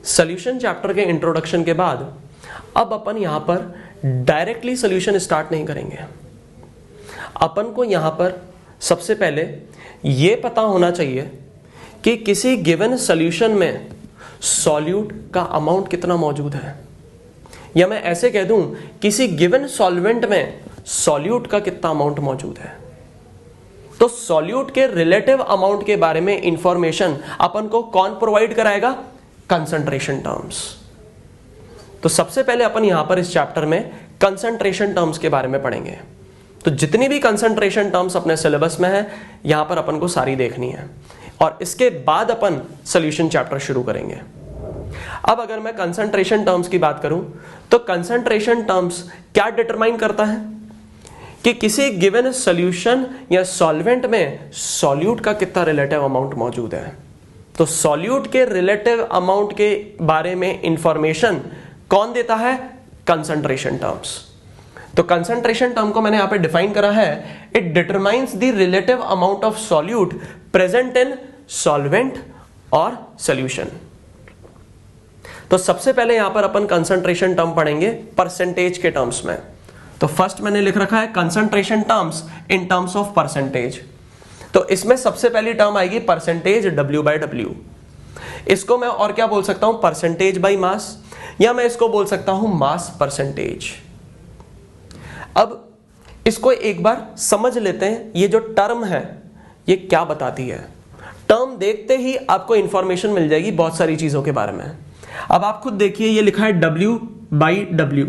Solution chapter के introduction के बाद अब अपन यहां पर डायरेक्टली सॉल्यूशन स्टार्ट नहीं करेंगे। अपन को यहां पर सबसे पहले यह पता होना चाहिए कि किसी गिवन सॉल्यूशन में सॉल्यूट का अमाउंट कितना मौजूद है, या मैं ऐसे कह दूं किसी गिवन सॉल्वेंट में सॉल्यूट का कितना अमाउंट मौजूद है। तो सॉल्यूट के रिलेटिव अमाउंट के बारे में इंफॉर्मेशन अपन को कौन प्रोवाइड कराएगा? Concentration terms. तो सबसे पहले अपन यहां पर इस चैप्टर में कंसंट्रेशन टर्म्स के बारे में पढ़ेंगे। तो जितनी भी कंसंट्रेशन टर्म्स अपने सिलेबस में है यहां पर अपन को सारी देखनी है, और इसके बाद अपन सॉल्यूशन चैप्टर शुरू करेंगे। अब अगर मैं कंसंट्रेशन टर्म्स की बात करूं तो कंसंट्रेशन टर्म्स क्या डिटरमाइन करता है कि किसी गिवन सॉल्यूशन या सॉल्वेंट में सॉल्यूट का कितना रिलेटिव अमाउंट मौजूद है। तो सॉल्यूट के रिलेटिव अमाउंट के बारे में इंफॉर्मेशन कौन देता है? Concentration terms. तो कंसंट्रेशन टर्म को मैंने यहां पे डिफाइन करा है, it determines the relative amount of solute present in solvent और सॉल्यूशन। तो सबसे पहले यहां पर अपन कंसंट्रेशन टर्म पढ़ेंगे परसेंटेज के टर्म्स में। तो फर्स्ट मैंने लिख रखा है concentration terms in terms of percentage. तो इसमें सबसे पहली टर्म आएगी परसेंटेज W/W। इसको मैं और क्या बोल सकता हूं? परसेंटेज बाय मास, या मैं इसको बोल सकता हूं मास परसेंटेज। अब इसको एक बार समझ लेते हैं, ये जो टर्म है ये क्या बताती है। टर्म देखते ही आपको इंफॉर्मेशन मिल जाएगी बहुत सारी चीजों के बारे में। अब आप खुद देखिए, ये लिखा है W/W।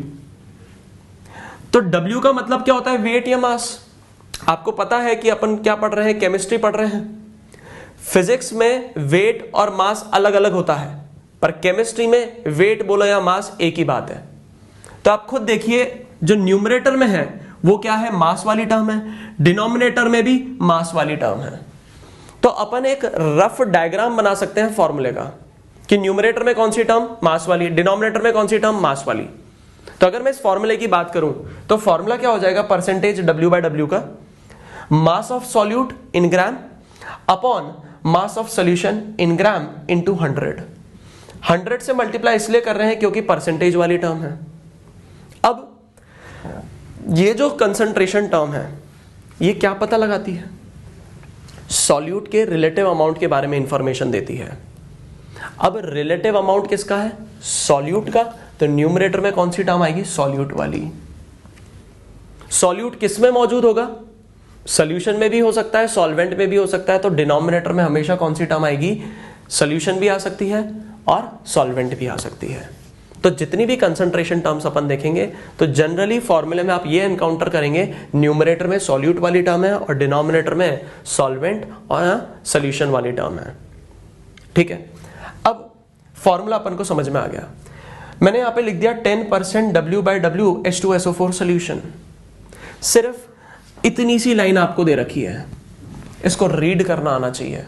तो W का मतलब क्या होता है? वेट या मास। आपको पता है कि अपन क्या पढ़ रहे हैं? केमिस्ट्री पढ़ रहे हैं। फिजिक्स में वेट और मास अलग अलग होता है, पर केमिस्ट्री में वेट बोलो या मास एक ही बात है। तो आप खुद देखिए, जो न्यूमरेटर में है वो क्या है? मास वाली टर्म है, डिनोमिनेटर में भी मास वाली टर्म है। तो अपन एक रफ डायग्राम बना सकते हैं फॉर्मूले का कि न्यूमरेटर में कौन सी टर्म? मास वाली। डिनोमिनेटर में कौन सी टर्म? मास वाली। तो अगर मैं इस फॉर्मूले की बात करूं तो फॉर्मूला क्या हो जाएगा? परसेंटेज W/W का mass of solute in gram upon mass of solution in gram into 100। 100 से मल्टीप्लाई इसलिए कर रहे हैं क्योंकि परसेंटेज वाली टर्म है। अब ये जो कंसंट्रेशन टर्म है ये क्या पता लगाती है? सॉल्यूट के रिलेटिव अमाउंट के बारे में इंफॉर्मेशन देती है। अब रिलेटिव अमाउंट किसका है? सॉल्यूट का। तो न्यूमरेटर में कौन सी टर्म आएगी? सॉल्यूट वाली। सॉल्यूट किस में मौजूद होगा? सॉल्यूशन में भी हो सकता है, सॉल्वेंट में भी हो सकता है। तो डिनोमिनेटर में हमेशा कौन सी टर्म आएगी? सॉल्यूशन भी आ सकती है और सॉल्वेंट भी आ सकती है। तो जितनी भी कंसंट्रेशन टर्म्स अपन देखेंगे तो जनरली फॉर्मूले में आप ये एनकाउंटर करेंगे, न्यूमरेटर में सॉल्यूट वाली टर्म है और डिनोमिनेटर में सॉल्वेंट और सॉल्यूशन वाली टर्म है। ठीक है, अब फॉर्मूला अपन को समझ में आ गया। मैंने यहां पे लिख दिया 10% W/W H2SO4 सॉल्यूशन। सिर्फ इतनी सी लाइन आपको दे रखी है, इसको रीड करना आना चाहिए।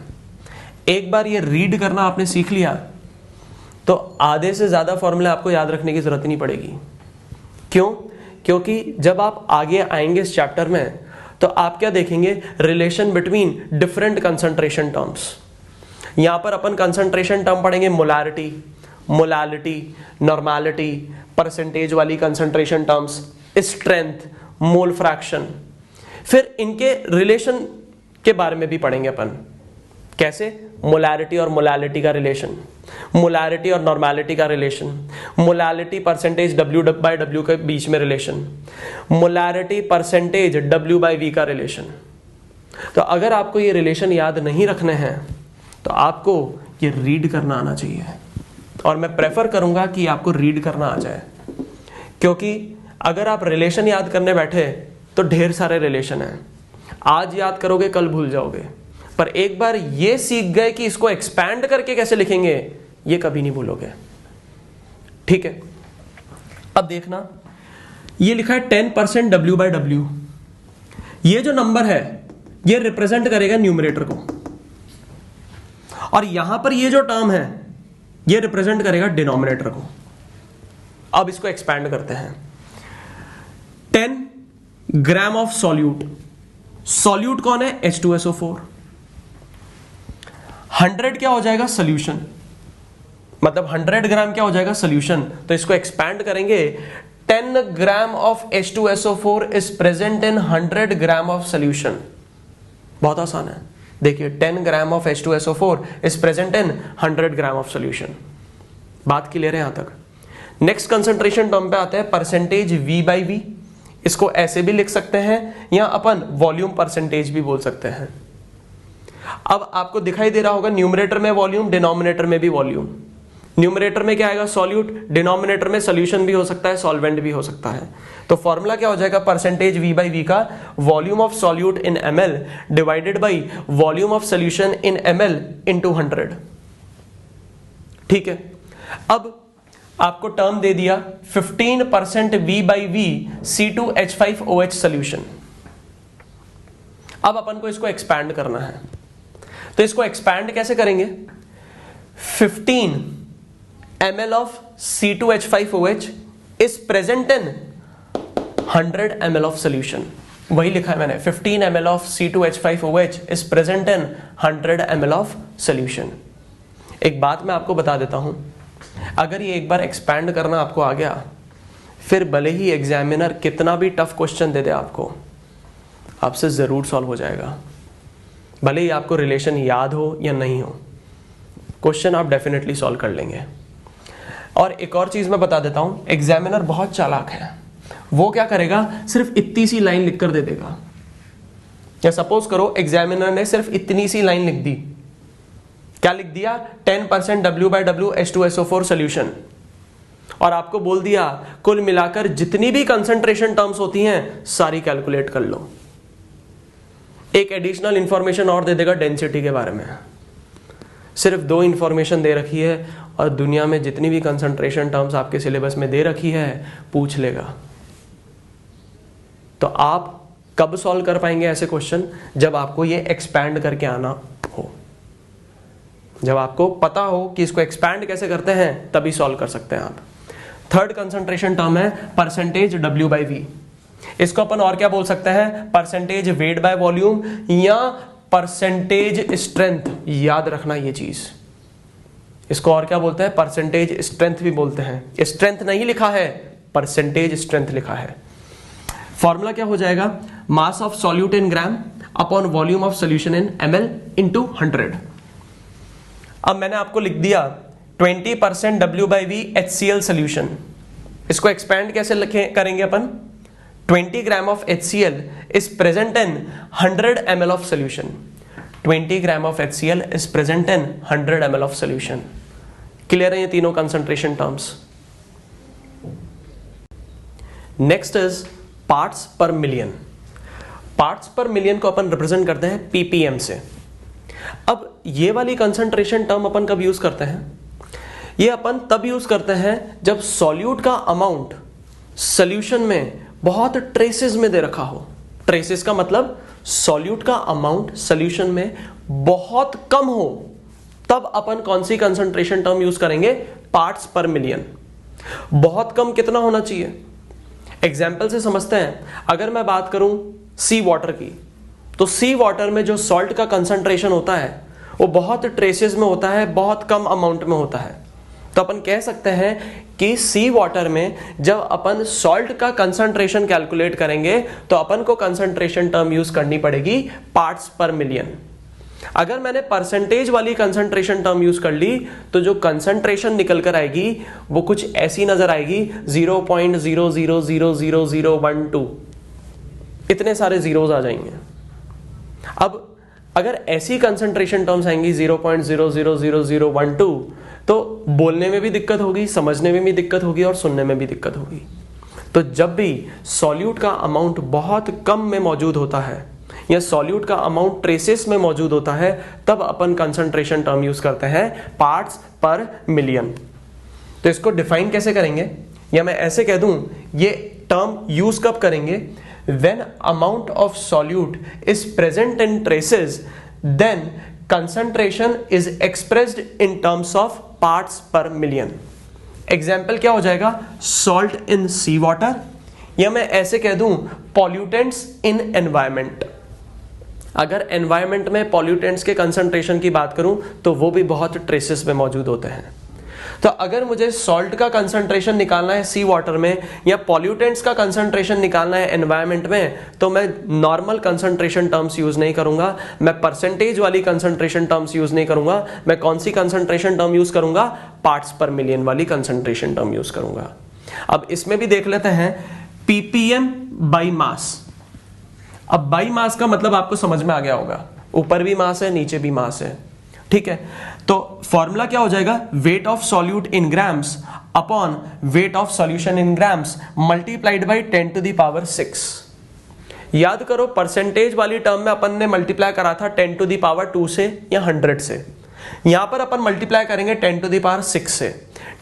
एक बार ये रीड करना आपने सीख लिया तो आधे से ज्यादा फॉर्मूले आपको याद रखने की जरूरत नहीं पड़ेगी। क्यों? क्योंकि जब आप आगे आएंगे इस चैप्टर में तो आप क्या देखेंगे? Relation between different concentration terms. यहां पर अपन कंसंट्रेशन टर्म पढ़ेंगे मोलारिटी, मोलालिटी, नॉर्मेलिटी, परसेंटेज वाली concentration terms, strength, mole fraction. फिर इनके रिलेशन के बारे में भी पढ़ेंगे अपन। कैसे? मोलारिटी और मोलालिटी का रिलेशन, मोलारिटी और नॉर्मेलिटी का रिलेशन, मोलालिटी परसेंटेज W/W के बीच में रिलेशन, मोलारिटी परसेंटेज W/V का रिलेशन। तो अगर आपको ये रिलेशन याद नहीं रखने हैं तो आपको ये रीड करना आना चाहिए, और मैं प्रेफर करूंगा कि आपको रीड करना आ जाए, क्योंकि अगर आप रिलेशन याद करने बैठे तो ढेर सारे रिलेशन हैं। आज याद करोगे कल भूल जाओगे, पर एक बार ये सीख गए कि इसको एक्सपैंड करके कैसे लिखेंगे ये कभी नहीं भूलोगे। ठीक है, अब देखना, ये लिखा है 10% W/W। ये जो नंबर है ये रिप्रेजेंट करेगा न्यूमरेटर को, और यहां पर ये जो टर्म है ये रिप्रेजेंट करेगा डिनोमिनेटर को। अब इसको एक्सपैंड करते हैं। 10 ग्राम ऑफ सॉल्यूट, सॉल्यूट कौन है? H2SO4। 100 क्या हो जाएगा? सॉल्यूशन। मतलब 100 ग्राम क्या हो जाएगा सोल्यूशन, तो इसको एक्सपैंड करेंगे 10 gram of H2SO4 is present in 100 gram of solution. बहुत आसान है, देखिए 10 gram of H2SO4 is present in 100 gram of solution. बात क्लियर है यहां तक। नेक्स्ट कंसंट्रेशन टर्म पे आते हैं परसेंटेज V/V। इसको ऐसे भी लिख सकते हैं या अपन वॉल्यूम परसेंटेज भी बोल सकते हैं। अब आपको दिखाई दे रहा होगा न्यूमरेटर में वॉल्यूम, डिनोमिनेटर में भी वॉल्यूम। न्यूमरेटर में क्या आएगा सॉल्यूट, डिनोमिनेटर में सोल्यूशन भी हो सकता है, सॉल्वेंट भी हो सकता है। तो फॉर्मूला क्या हो जाएगा परसेंटेज V/V का, volume of solute in ml divided by volume of solution in ml into 100। ठीक है, अब आपको टर्म दे दिया 15% V/V C2H5OH सोल्यूशन। अब अपन को इसको एक्सपैंड करना है, तो इसको एक्सपैंड कैसे करेंगे, 15 ml of C2H5OH is present in 100 ml of solution। वही लिखा है मैंने, 15 ml of C2H5OH is present in 100 ml of solution। एक बात मैं आपको बता देता हूं, अगर ये एक बार एक्सपैंड करना आपको आ गया, फिर भले ही एग्जामिनर कितना भी टफ क्वेश्चन दे दे आपको, आपसे जरूर सॉल्व हो जाएगा। भले ही आपको रिलेशन याद हो या नहीं हो, क्वेश्चन आप डेफिनेटली सॉल्व कर लेंगे। और एक और चीज मैं बता देता हूं, एग्जामिनर बहुत चालाक है, वो क्या करेगा, सिर्फ इतनी सी लाइन लिखकर दे देगा। या सपोज करो एग्जामिनर ने सिर्फ इतनी सी लाइन लिख दी, क्या लिख दिया, 10% W/W H2SO4 सोल्यूशन, और आपको बोल दिया कुल मिलाकर जितनी भी कंसंट्रेशन टर्म्स होती हैं सारी कैलकुलेट कर लो। एक एडिशनल इंफॉर्मेशन और दे देगा डेंसिटी के बारे में। सिर्फ 2 इंफॉर्मेशन दे रखी है और दुनिया में जितनी भी कंसंट्रेशन टर्म्स आपके सिलेबस में दे रखी है पूछ लेगा। तो आप कब सॉल्व कर पाएंगे ऐसे क्वेश्चन, जब आपको ये एक्सपैंड करके आना हो, जब आपको पता हो कि इसको एक्सपैंड कैसे करते हैं, तभी सॉल्व कर सकते हैं आप। थर्ड कंसंट्रेशन टर्म है परसेंटेज W/V। इसको अपन और क्या बोल सकते हैं, परसेंटेज वेट बाय वॉल्यूम या परसेंटेज स्ट्रेंथ। याद रखना ये चीज, इसको और क्या बोलते हैं, परसेंटेज स्ट्रेंथ भी बोलते हैं। स्ट्रेंथ नहीं लिखा है, परसेंटेज स्ट्रेंथ लिखा है। फॉर्मूला क्या हो जाएगा, mass of solute in gram upon volume of solution in ml into 100। अब मैंने आपको लिख दिया 20% W/V HCl सोल्यूशन। इसको एक्सपैंड कैसे करेंगे अपन, 20 gram of HCl is present in 100 ml of solution। 20 gram of HCl is present in 100 ml of solution। Clear है ये तीनों concentration terms. Next is parts पर मिलियन। पार्ट्स पर मिलियन को अपन represent करते हैं ppm से। अब ये वाली कंसंट्रेशन टर्म अपन कब यूज करते हैं, ये अपन तब यूज करते हैं जब सॉल्यूट का अमाउंट सोल्यूशन में बहुत ट्रेसेस में दे रखा हो। ट्रेसेस का मतलब सॉल्यूट का अमाउंट सोल्यूशन में बहुत कम हो, तब अपन कौन सी कंसंट्रेशन टर्म यूज करेंगे, पार्ट्स पर मिलियन। बहुत कम कितना होना चाहिए, एग्जाम्पल से समझते हैं। अगर मैं बात करूं सी वाटर की, तो सी वाटर में जो सॉल्ट का कंसंट्रेशन होता है वो बहुत ट्रेसेस में होता है, बहुत कम अमाउंट में होता है। तो अपन कह सकते हैं कि सी वाटर में जब अपन सॉल्ट का कंसंट्रेशन कैलकुलेट करेंगे तो अपन को कंसंट्रेशन टर्म यूज करनी पड़ेगी पार्ट्स पर मिलियन। अगर मैंने परसेंटेज वाली कंसंट्रेशन टर्म यूज कर ली तो जो कंसंट्रेशन निकल कर आएगी वो कुछ ऐसी नजर आएगी 0.00000012, इतने सारे जीरोस आ जाएंगे। अब अगर ऐसी कंसंट्रेशन टर्म्स आएंगी 0.000012 तो बोलने में भी दिक्कत होगी, समझने में भी दिक्कत होगी और सुनने में भी दिक्कत होगी। तो जब भी सॉल्यूट का अमाउंट बहुत कम में मौजूद होता है या सॉल्यूट का अमाउंट ट्रेसेस में मौजूद होता है, तब अपन कंसंट्रेशन टर्म यूज करते हैं पार्ट्स पर मिलियन। तो इसको डिफाइन कैसे करेंगे, या मैं ऐसे कह दूं ये टर्म यूज कब करेंगे, when amount of solute is present in traces then concentration is expressed in terms of parts per million। Example क्या हो जाएगा, salt in sea water, या मैं ऐसे कह दूं pollutants in environment। अगर एनवायरमेंट में पॉल्यूटेंट्स के कंसंट्रेशन की बात करूं तो वो भी बहुत ट्रेसेस में मौजूद होते हैं। तो अगर मुझे सॉल्ट का कंसंट्रेशन निकालना है सी वाटर में या पॉल्यूटेंट्स का कंसंट्रेशन निकालना है एनवायरनमेंट में, तो मैं नॉर्मल कंसंट्रेशन टर्म्स यूज नहीं करूंगा, मैं परसेंटेज वाली कंसंट्रेशन टर्म्स यूज नहीं करूंगा, मैं कौन सी कंसंट्रेशन टर्म यूज करूंगा, पार्ट्स पर मिलियन वाली कंसंट्रेशन टर्म यूज करूंगा। अब इसमें भी देख लेते हैं पीपीएम बाई मास। अब बाई मास का मतलब आपको समझ में आ गया होगा, ऊपर भी मास है नीचे भी मास है, ठीक है। तो फॉर्मूला क्या हो जाएगा, weight of solute in grams upon weight of solution in grams multiplied by 10 to the power 6। याद करो परसेंटेज वाली टर्म में अपन ने मल्टीप्लाई करा था 10 टू द पावर 2 से या 100 से, यहां पर अपन मल्टीप्लाई करेंगे 10 टू द पावर 6 से।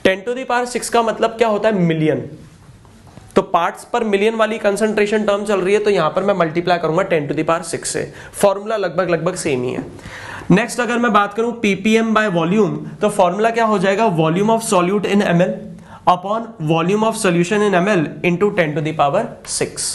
10 टू द पावर 6 का मतलब क्या होता है, मिलियन। तो पार्ट्स पर मिलियन वाली कंसंट्रेशन टर्म चल रही है, तो यहां पर मैं मल्टीप्लाई करूंगा 10 टू द पावर 6 से। फॉर्मूला लगभग सेम ही है। नेक्स्ट अगर मैं बात करूं पीपीएम बाय वॉल्यूम, तो फॉर्मूला क्या हो जाएगा, volume of solute in ml upon volume of solution in ml into 10 to the power 6।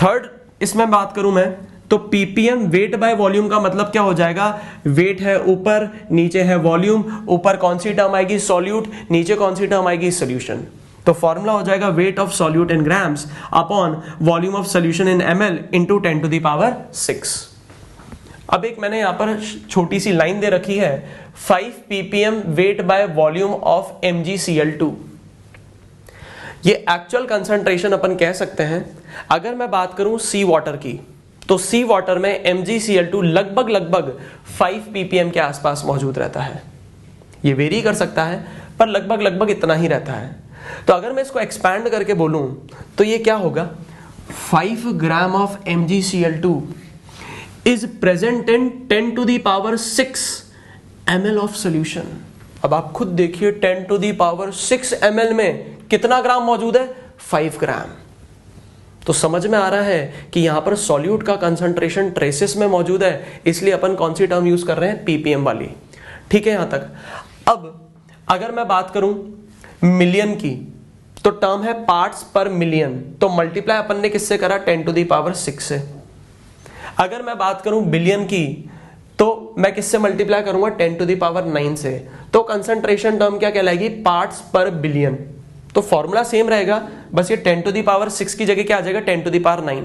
Third इसमें बात करूं मैं, तो पीपीएम वेट बाय वॉल्यूम का मतलब क्या हो जाएगा, वेट है ऊपर, नीचे है वॉल्यूम, ऊपर कौन सी टर्म आएगी सॉल्यूट, नीचे कौन सी टर्म आएगी सॉल्यूशन। तो फॉर्मूला हो जाएगा weight of solute in grams upon volume of solution in ml into 10 to the power 6। अब एक मैंने यहां पर छोटी सी लाइन दे रखी है, 5 ppm weight by volume of MgCl2। ये एक्चुअल कंसंट्रेशन अपन कह सकते हैं। अगर मैं बात करूं सी वाटर की, तो सी वाटर में MgCl2 लगभग 5 ppm के आसपास मौजूद रहता है। ये वेरी कर सकता है पर लगभग इतना ही रहता है। तो अगर मैं इसको एक्सपैंड करके बोलूं तो ये क्या होगा, 5 gram of MgCl2 is present in 10 to the power 6 ml of solution। अब आप खुद देखिए 10 to the power 6 ml में कितना ग्राम मौजूद है, 5 ग्राम। तो समझ में आ रहा है कि यहां पर सॉल्यूट का कंसंट्रेशन ट्रेसेस में मौजूद है, इसलिए अपन कौन सी टर्म यूज कर रहे हैं, पीपीएम वाली। ठीक है यहां तक। अब अगर मैं बात करूं मिलियन की, तो टर्म है पार्ट्स पर मिलियन, तो मल्टीप्लाई अपन ने किससे करा, 10 टू द पावर 6 से। अगर मैं बात करूं बिलियन की, तो मैं किससे मल्टीप्लाई करूंगा, 10 टू द पावर 9 से। तो कंसंट्रेशन टर्म क्या कहलाएगी, पार्ट्स पर बिलियन। तो फॉर्मूला सेम रहेगा, बस ये 10 टू द पावर 6 की जगह क्या आ जाएगा, 10 टू द पावर 9।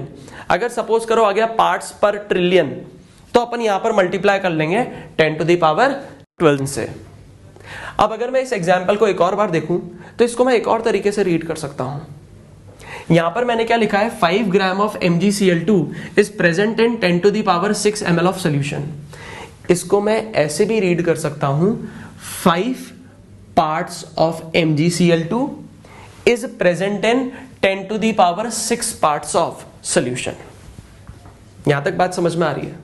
अगर सपोज करो आ गया पार्ट्स पर ट्रिलियन, तो अपन यहां पर मल्टीप्लाई कर लेंगे 10 टू द पावर 12 से। अब अगर मैं इस एग्जाम्पल को एक और बार देखूं, तो इसको मैं एक और तरीके से रीड कर सकता हूं। यहां पर मैंने क्या लिखा है, 5 gram of MgCl2 is present in 10 to the power 6 ml of solution. इसको मैं ऐसे भी रीड कर सकता हूं, 5 parts of MgCl2 is present in 10 to the power 6 parts of solution. यहां तक बात समझ में आ रही है।